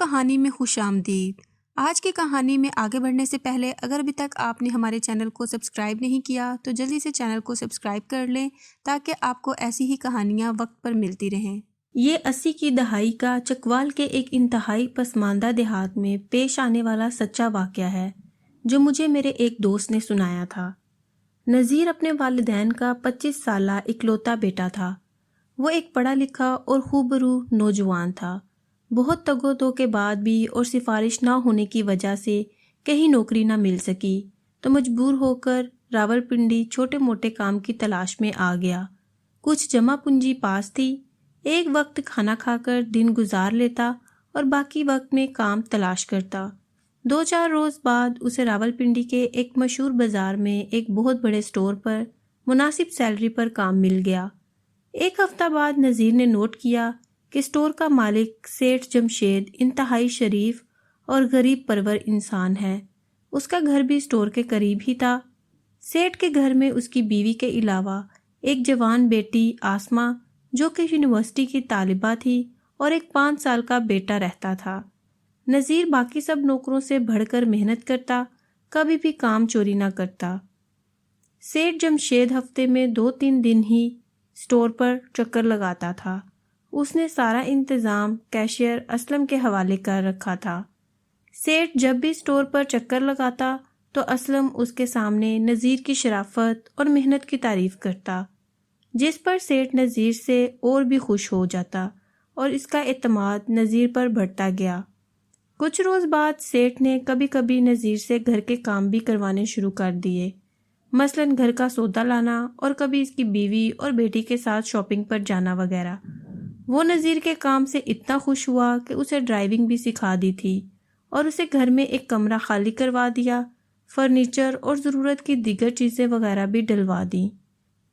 کہانی میں خوش آمدید۔ آج کی کہانی میں آگے بڑھنے سے پہلے اگر ابھی تک آپ نے ہمارے چینل کو سبسکرائب نہیں کیا تو جلدی سے چینل کو سبسکرائب کر لیں تاکہ آپ کو ایسی ہی کہانیاں وقت پر ملتی رہیں۔ یہ 80 کی دہائی کا چکوال کے ایک انتہائی پسماندہ دیہات میں پیش آنے والا سچا واقعہ ہے جو مجھے میرے ایک دوست نے سنایا تھا۔ نذیر اپنے والدین کا 25 سالہ اکلوتا بیٹا تھا۔ وہ ایک پڑھا لکھا اور خوبرو نوجوان تھا۔ بہت تگ و دو کے بعد بھی اور سفارش نہ ہونے کی وجہ سے کہیں نوکری نہ مل سکی تو مجبور ہو کر راولپنڈی چھوٹے موٹے کام کی تلاش میں آ گیا۔ کچھ جمع پونجی پاس تھی، ایک وقت کھانا کھا کر دن گزار لیتا اور باقی وقت میں کام تلاش کرتا۔ 2-4 روز بعد اسے راولپنڈی کے ایک مشہور بازار میں ایک بہت بڑے سٹور پر مناسب سیلری پر کام مل گیا۔ ایک ہفتہ بعد نذیر نے نوٹ کیا کہ سٹور کا مالک سیٹھ جمشید انتہائی شریف اور غریب پرور انسان ہے۔ اس کا گھر بھی سٹور کے قریب ہی تھا۔ سیٹھ کے گھر میں اس کی بیوی کے علاوہ ایک جوان بیٹی آسما جو کہ یونیورسٹی کی طالبہ تھی اور ایک 5 سال کا بیٹا رہتا تھا۔ نذیر باقی سب نوکروں سے بڑھ کر محنت کرتا، کبھی بھی کام چوری نہ کرتا۔ سیٹھ جمشید ہفتے میں 2-3 دن ہی سٹور پر چکر لگاتا تھا۔ اس نے سارا انتظام کیشیئر اسلم کے حوالے کر رکھا تھا۔ سیٹھ جب بھی سٹور پر چکر لگاتا تو اسلم اس کے سامنے نذیر کی شرافت اور محنت کی تعریف کرتا، جس پر سیٹھ نذیر سے اور بھی خوش ہو جاتا اور اس کا اعتماد نذیر پر بڑھتا گیا۔ کچھ روز بعد سیٹھ نے کبھی کبھی نذیر سے گھر کے کام بھی کروانے شروع کر دیے، مثلاً گھر کا سودا لانا اور کبھی اس کی بیوی اور بیٹی کے ساتھ شاپنگ پر جانا وغیرہ۔ وہ نذیر کے کام سے اتنا خوش ہوا کہ اسے ڈرائیونگ بھی سکھا دی تھی اور اسے گھر میں ایک کمرہ خالی کروا دیا، فرنیچر اور ضرورت کی دیگر چیزیں وغیرہ بھی ڈلوا دیں۔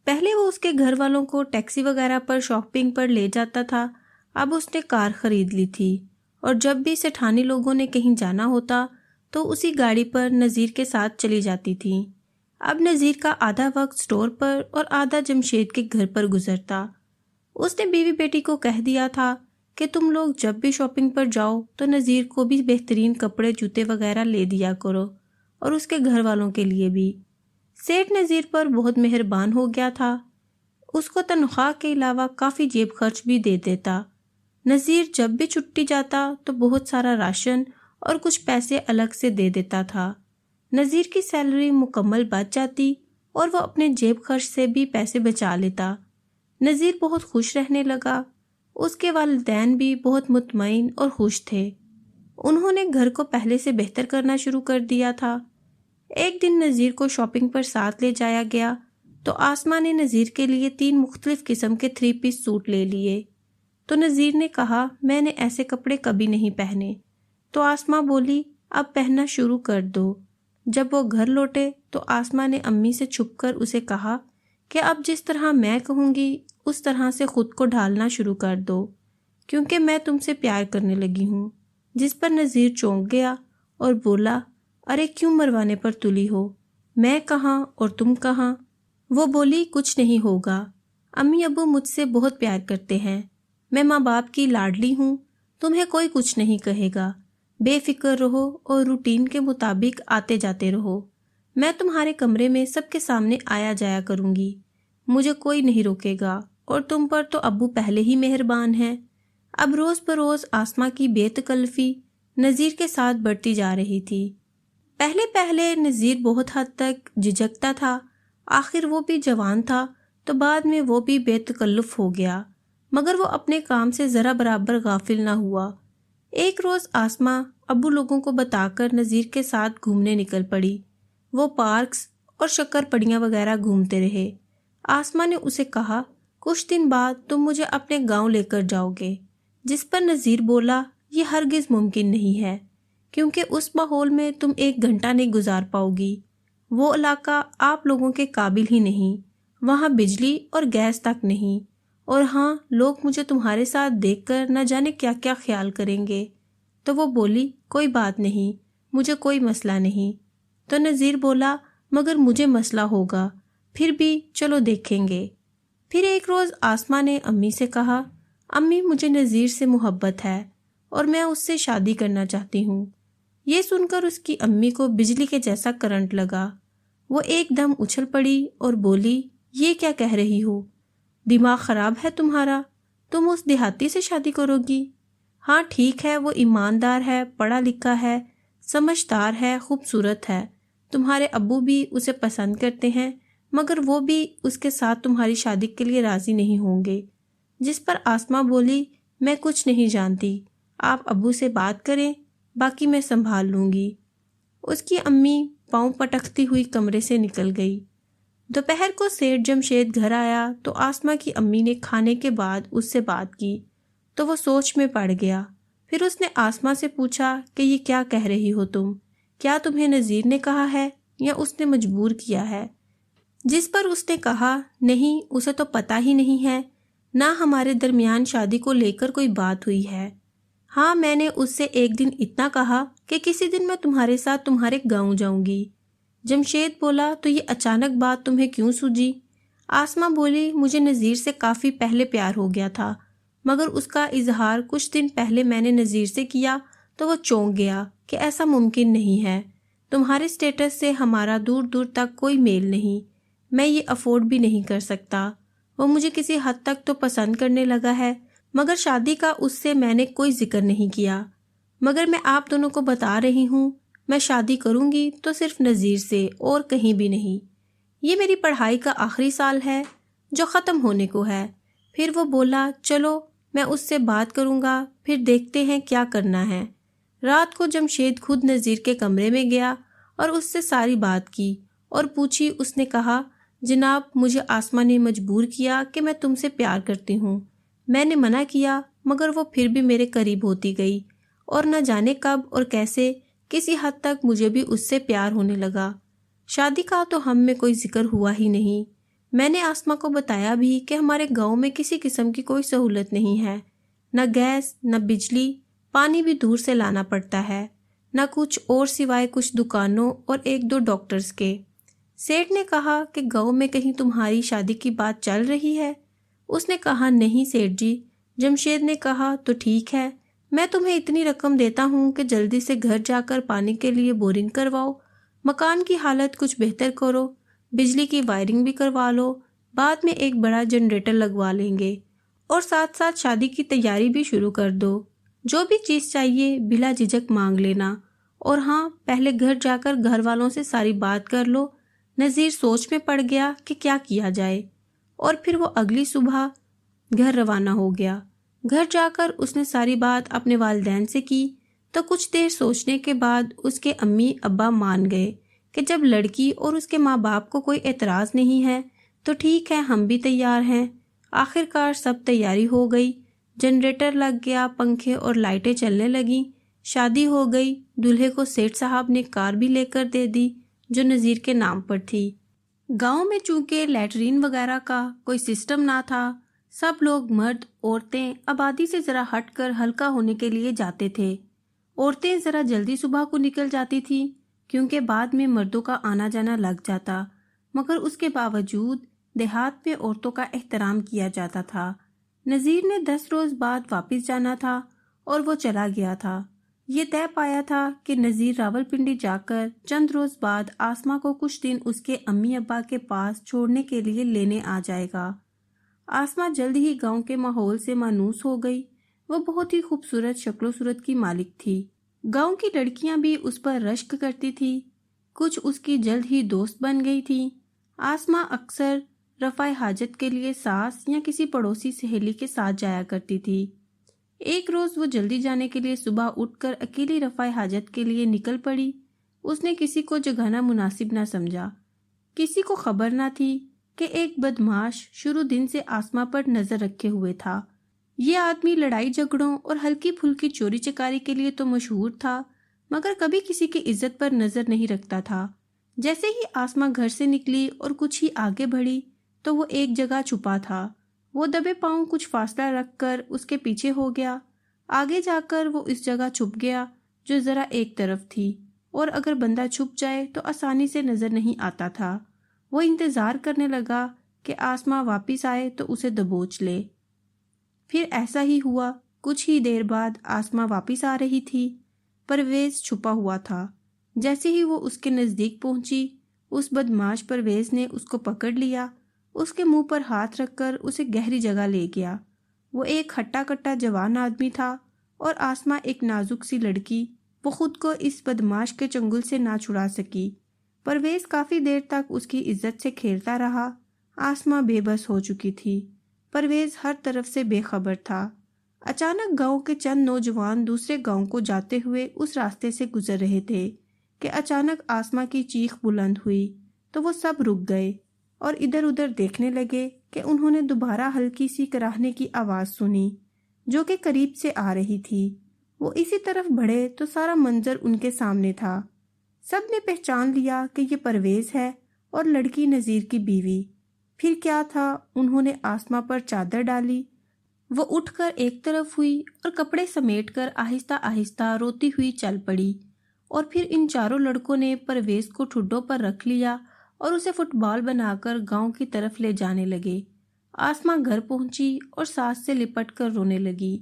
پہلے وہ اس کے گھر والوں کو ٹیکسی وغیرہ پر شاپنگ پر لے جاتا تھا، اب اس نے کار خرید لی تھی اور جب بھی سیٹھانی لوگوں نے کہیں جانا ہوتا تو اسی گاڑی پر نذیر کے ساتھ چلی جاتی تھیں۔ اب نذیر کا آدھا وقت سٹور پر اور آدھا جمشید کے گھر پر گزرتا۔ اس نے بیوی بیٹی کو کہہ دیا تھا کہ تم لوگ جب بھی شاپنگ پر جاؤ تو نذیر کو بھی بہترین کپڑے جوتے وغیرہ لے دیا کرو اور اس کے گھر والوں کے لیے بھی۔ سیٹھ نذیر پر بہت مہربان ہو گیا تھا، اس کو تنخواہ کے علاوہ کافی جیب خرچ بھی دے دیتا۔ نذیر جب بھی چھٹی جاتا تو بہت سارا راشن اور کچھ پیسے الگ سے دے دیتا تھا۔ نذیر کی سیلری مکمل بچ جاتی اور وہ اپنے جیب خرچ سے بھی پیسے بچا لیتا۔ نذیر بہت خوش رہنے لگا۔ اس کے والدین بھی بہت مطمئن اور خوش تھے۔ انہوں نے گھر کو پہلے سے بہتر کرنا شروع کر دیا تھا۔ ایک دن نذیر کو شاپنگ پر ساتھ لے جایا گیا تو آسما نے نذیر کے لیے 3 مختلف قسم کے 3 پیس سوٹ لے لیے۔ تو نذیر نے کہا میں نے ایسے کپڑے کبھی نہیں پہنے۔ تو آسما بولی اب پہننا شروع کر دو۔ جب وہ گھر لوٹے تو آسما نے امی سے چھپ کر اسے کہا کہ اب جس طرح میں کہوں گی اس طرح سے خود کو ڈھالنا شروع کر دو کیونکہ میں تم سے پیار کرنے لگی ہوں۔ جس پر نذیر چونک گیا اور بولا ارے کیوں مروانے پر تلی ہو، میں کہاں اور تم کہاں؟ وہ بولی کچھ نہیں ہوگا، امی ابو مجھ سے بہت پیار کرتے ہیں، میں ماں باپ کی لاڈلی ہوں، تمہیں کوئی کچھ نہیں کہے گا، بے فکر رہو اور روٹین کے مطابق آتے جاتے رہو، میں تمہارے کمرے میں سب کے سامنے آیا جایا کروں گی، مجھے کوئی نہیں روکے گا اور تم پر تو ابو پہلے ہی مہربان ہیں۔ اب روز بروز آسما کی بے تکلفی نذیر کے ساتھ بڑھتی جا رہی تھی۔ پہلے پہلے نذیر بہت حد تک جھجکتا تھا، آخر وہ بھی جوان تھا تو بعد میں وہ بھی بے تکلف ہو گیا، مگر وہ اپنے کام سے ذرا برابر غافل نہ ہوا۔ ایک روز آسما ابو لوگوں کو بتا کر نذیر کے ساتھ گھومنے نکل پڑی۔ وہ پارکس اور شکر پڑیاں وغیرہ گھومتے رہے۔ آسما نے اسے کہا کچھ دن بعد تم مجھے اپنے گاؤں لے کر جاؤ گے، جس پر نذیر بولا یہ ہرگز ممکن نہیں ہے کیونکہ اس ماحول میں تم 1 گھنٹہ نہیں گزار پاؤ گی، وہ علاقہ آپ لوگوں کے قابل ہی نہیں، وہاں بجلی اور گیس تک نہیں، اور ہاں لوگ مجھے تمہارے ساتھ دیکھ کر نہ جانے کیا کیا خیال کریں گے۔ تو وہ بولی کوئی بات نہیں، مجھے کوئی مسئلہ نہیں۔ تو نذیر بولا مگر مجھے مسئلہ ہوگا، پھر بھی چلو دیکھیں گے۔ پھر ایک روز آسما نے امی سے کہا امی مجھے نذیر سے محبت ہے اور میں اس سے شادی کرنا چاہتی ہوں۔ یہ سن کر اس کی امی کو بجلی کے جیسا کرنٹ لگا۔ وہ ایک دم اچھل پڑی اور بولی، یہ کیا کہہ رہی ہو؟ دماغ خراب ہے تمہارا؟ تم اس دیہاتی سے شادی کرو گی؟ ہاں ٹھیک ہے، وہ ایماندار ہے، پڑھا لکھا ہے، سمجھدار ہے، خوبصورت ہے، تمہارے ابو بھی اسے پسند کرتے ہیں، مگر وہ بھی اس کے ساتھ تمہاری شادی کے لیے راضی نہیں ہوں گے۔ جس پر آسماء بولی، میں کچھ نہیں جانتی، آپ ابو سے بات کریں، باقی میں سنبھال لوں گی۔ اس کی امی پاؤں پٹکتی ہوئی کمرے سے نکل گئی۔ دوپہر کو سیٹھ جمشید گھر آیا تو آسماء کی امی نے کھانے کے بعد اس سے بات کی تو وہ سوچ میں پڑ گیا۔ پھر اس نے آسماء سے پوچھا کہ یہ کیا کہہ رہی ہو تم؟ کیا تمہیں نذیر نے کہا ہے یا اس نے مجبور کیا ہے؟ جس پر اس نے کہا، نہیں، اسے تو پتہ ہی نہیں ہے، نہ ہمارے درمیان شادی کو لے کر کوئی بات ہوئی ہے۔ ہاں میں نے اس سے ایک دن اتنا کہا کہ کسی دن میں تمہارے ساتھ تمہارے گاؤں جاؤں گی۔ جمشید بولا، تو یہ اچانک بات تمہیں کیوں سوجی؟ آسماء بولی، مجھے نذیر سے کافی پہلے پیار ہو گیا تھا، مگر اس کا اظہار کچھ دن پہلے میں نے نذیر سے کیا تو وہ چونک گیا کہ ایسا ممکن نہیں ہے، تمہارے سٹیٹس سے ہمارا دور دور تک کوئی میل نہیں، میں یہ افورڈ بھی نہیں کر سکتا۔ وہ مجھے کسی حد تک تو پسند کرنے لگا ہے، مگر شادی کا اس سے میں نے کوئی ذکر نہیں کیا۔ مگر میں آپ دونوں کو بتا رہی ہوں، میں شادی کروں گی تو صرف نذیر سے اور کہیں بھی نہیں۔ یہ میری پڑھائی کا آخری سال ہے جو ختم ہونے کو ہے۔ پھر وہ بولا، چلو میں اس سے بات کروں گا، پھر دیکھتے ہیں کیا کرنا ہے۔ رات کو جمشید خود نذیر کے کمرے میں گیا اور اس سے ساری بات کی اور پوچھی۔ اس نے کہا، جناب مجھے آسماء نے مجبور کیا کہ میں تم سے پیار کرتی ہوں۔ میں نے منع کیا مگر وہ پھر بھی میرے قریب ہوتی گئی اور نہ جانے کب اور کیسے کسی حد تک مجھے بھی اس سے پیار ہونے لگا۔ شادی کا تو ہم میں کوئی ذکر ہوا ہی نہیں۔ میں نے آسماء کو بتایا بھی کہ ہمارے گاؤں میں کسی قسم کی کوئی سہولت نہیں ہے، نہ گیس، نہ بجلی، پانی بھی دور سے لانا پڑتا ہے، نہ کچھ اور سوائے کچھ دکانوں اور ایک دو ڈاکٹرز کے۔ سیٹھ نے کہا کہ گاؤں میں کہیں تمہاری شادی کی بات چل رہی ہے؟ اس نے کہا، نہیں سیٹھ جی۔ جمشید نے کہا، تو ٹھیک ہے، میں تمہیں اتنی رقم دیتا ہوں کہ جلدی سے گھر جا کر پانی کے لیے بورنگ کرواؤ، مکان کی حالت کچھ بہتر کرو، بجلی کی وائرنگ بھی کروا لو، بعد میں ایک بڑا جنریٹر لگوا لیں گے، اور ساتھ ساتھ شادی کی تیاری بھی شروع کر دو۔ جو بھی چیز چاہیے بلا جھجک مانگ لینا، اور ہاں پہلے گھر جا کر گھر والوں سے ساری بات کر لو۔ نذیر سوچ میں پڑ گیا کہ کیا کیا جائے، اور پھر وہ اگلی صبح گھر روانہ ہو گیا۔ گھر جا کر اس نے ساری بات اپنے والدین سے کی تو کچھ دیر سوچنے کے بعد اس کے امی ابا مان گئے کہ جب لڑکی اور اس کے ماں باپ کو کوئی اعتراض نہیں ہے تو ٹھیک ہے، ہم بھی تیار ہیں۔ آخر کار سب تیاری ہو گئی، جنریٹر لگ گیا، پنکھے اور لائٹیں چلنے لگیں، شادی ہو گئی۔ دولہے کو سیٹھ صاحب نے کار بھی لے کر دے دی جو نذیر کے نام پر تھی۔ گاؤں میں چونکہ لیٹرین وغیرہ کا کوئی سسٹم نہ تھا، سب لوگ مرد عورتیں آبادی سے ذرا ہٹ کر ہلکا ہونے کے لیے جاتے تھے۔ عورتیں ذرا جلدی صبح کو نکل جاتی تھیں کیونکہ بعد میں مردوں کا آنا جانا لگ جاتا، مگر اس کے باوجود دیہات میں عورتوں کا احترام کیا جاتا تھا۔ نذیر نے 10 روز بعد واپس جانا تھا اور وہ چلا گیا تھا۔ یہ طے پایا تھا کہ نذیر راولپنڈی جا کر چند روز بعد آسماء کو کچھ دن اس کے امی ابا کے پاس چھوڑنے کے لیے لینے آ جائے گا۔ آسماء جلد ہی گاؤں کے ماحول سے مانوس ہو گئی۔ وہ بہت ہی خوبصورت شکل و صورت کی مالک تھی۔ گاؤں کی لڑکیاں بھی اس پر رشک کرتی تھی، کچھ اس کی جلد ہی دوست بن گئی تھیں۔ آسماء اکثر رفع حاجت کے لیے ساس یا کسی پڑوسی سہیلی کے ساتھ جایا کرتی تھی۔ ایک روز وہ جلدی جانے کے لیے صبح اٹھ کر اکیلی رفع حاجت کے لیے نکل پڑی۔ اس نے کسی کو جگانا مناسب نہ سمجھا۔ کسی کو خبر نہ تھی کہ ایک بدمعاش شروع دن سے آسماء پر نظر رکھے ہوئے تھا۔ یہ آدمی لڑائی جھگڑوں اور ہلکی پھلکی چوری چکاری کے لیے تو مشہور تھا، مگر کبھی کسی کی عزت پر نظر نہیں رکھتا تھا۔ جیسے ہی آسماء گھر سے نکلی اور کچھ ہی آگے بڑھی تو وہ ایک جگہ چھپا تھا۔ وہ دبے پاؤں کچھ فاصلہ رکھ کر اس کے پیچھے ہو گیا۔ آگے جا کر وہ اس جگہ چھپ گیا جو ذرا ایک طرف تھی، اور اگر بندہ چھپ جائے تو آسانی سے نظر نہیں آتا تھا۔ وہ انتظار کرنے لگا کہ آسماء واپس آئے تو اسے دبوچ لے۔ پھر ایسا ہی ہوا۔ کچھ ہی دیر بعد آسمہ واپس آ رہی تھی۔ پرویز چھپا ہوا تھا۔ جیسے ہی وہ اس کے نزدیک پہنچی، اس بدمعاش پرویز نے اس کو پکڑ لیا، اس کے منہ پر ہاتھ رکھ کر اسے گہری جگہ لے گیا۔ وہ ایک ہٹا کٹا جوان آدمی تھا اور آسمہ ایک نازک سی لڑکی۔ وہ خود کو اس بدمعاش کے چنگل سے نہ چھڑا سکی۔ پرویز کافی دیر تک اس کی عزت سے کھیلتا رہا۔ آسمہ بے بس ہو چکی تھی۔ پرویز ہر طرف سے بے خبر تھا۔ اچانک گاؤں کے چند نوجوان دوسرے گاؤں کو جاتے ہوئے اس راستے سے گزر رہے تھے کہ اچانک آسمہ کی چیخ بلند ہوئی تو وہ سب رک گئے اور ادھر ادھر دیکھنے لگے کہ انہوں نے دوبارہ ہلکی سی کراہنے کی آواز سنی جو کہ قریب سے آ رہی تھی۔ وہ اسی طرف بڑھے تو سارا منظر ان کے سامنے تھا۔ سب نے پہچان لیا کہ یہ پرویز ہے اور لڑکی نذیر کی بیوی۔ پھر کیا تھا، انہوں نے آسمہ پر چادر ڈالی۔ وہ اٹھ کر ایک طرف ہوئی اور کپڑے سمیٹ کر آہستہ آہستہ روتی ہوئی چل پڑی، اور پھر ان چاروں لڑکوں نے پرویز کو ٹھڈوں پر رکھ لیا اور اسے فٹ بال بنا کر گاؤں کی طرف لے جانے لگے۔ آسمہ گھر پہنچی اور ساس سے لپٹ کر رونے لگی۔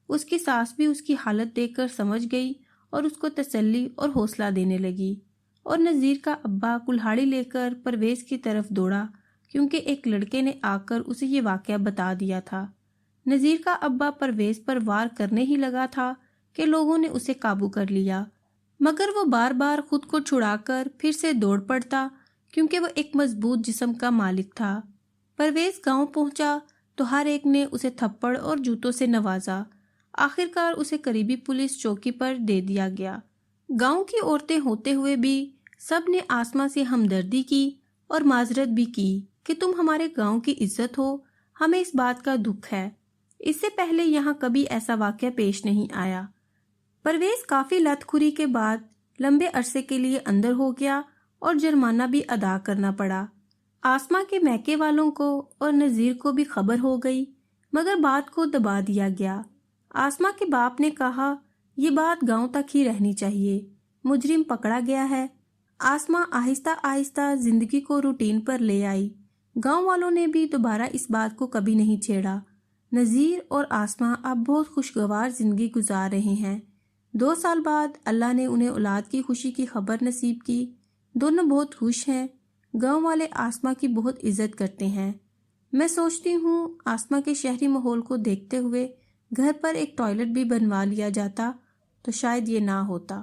اس کی ساس بھی اس کی حالت دیکھ کر سمجھ گئی اور اس کو تسلی اور حوصلہ دینے لگی، اور نذیر کا ابا کلہاڑی لے کر پرویز کی طرف دوڑا کیونکہ ایک لڑکے نے آ کر اسے یہ واقعہ بتا دیا تھا۔ نذیر کا ابا پرویز پر وار کرنے ہی لگا تھا کہ لوگوں نے اسے قابو کر لیا، مگر وہ بار بار خود کو چھڑا کر پھر سے دوڑ پڑتا کیونکہ وہ ایک مضبوط جسم کا مالک تھا۔ پرویز گاؤں پہنچا تو ہر ایک نے اسے تھپڑ اور جوتوں سے نوازا۔ آخرکار اسے قریبی پولیس چوکی پر دے دیا گیا۔ گاؤں کی عورتیں ہوتے ہوئے بھی سب نے آسمہ سے ہمدردی کی اور معذرت بھی کی کہ تم ہمارے گاؤں کی عزت ہو، ہمیں اس بات کا دکھ ہے۔ اس سے پہلے یہاں کبھی ایسا واقعہ پیش نہیں آیا۔ پرویز کافی لت کھری کے بعد لمبے عرصے کے لیے اندر ہو گیا اور جرمانہ بھی ادا کرنا پڑا۔ آسمہ کے میکے والوں کو اور نذیر کو بھی خبر ہو گئی، مگر بات کو دبا دیا گیا۔ آسمہ کے باپ نے کہا یہ بات گاؤں تک ہی رہنی چاہیے، مجرم پکڑا گیا ہے۔ آسمہ آہستہ آہستہ زندگی کو روٹین پر لے آئی۔ گاؤں والوں نے بھی دوبارہ اس بات کو کبھی نہیں چھیڑا۔ نذیر اور آسمہ اب بہت خوشگوار زندگی گزار رہے ہیں۔ 2 سال بعد اللہ نے انہیں اولاد کی خوشی کی خبر نصیب کی۔ دونوں بہت خوش ہیں۔ گاؤں والے آسمہ کی بہت عزت کرتے ہیں۔ میں سوچتی ہوں آسمہ کے شہری ماحول کو دیکھتے ہوئے گھر پر ایک ٹوائلٹ بھی بنوا لیا جاتا تو شاید یہ نہ ہوتا۔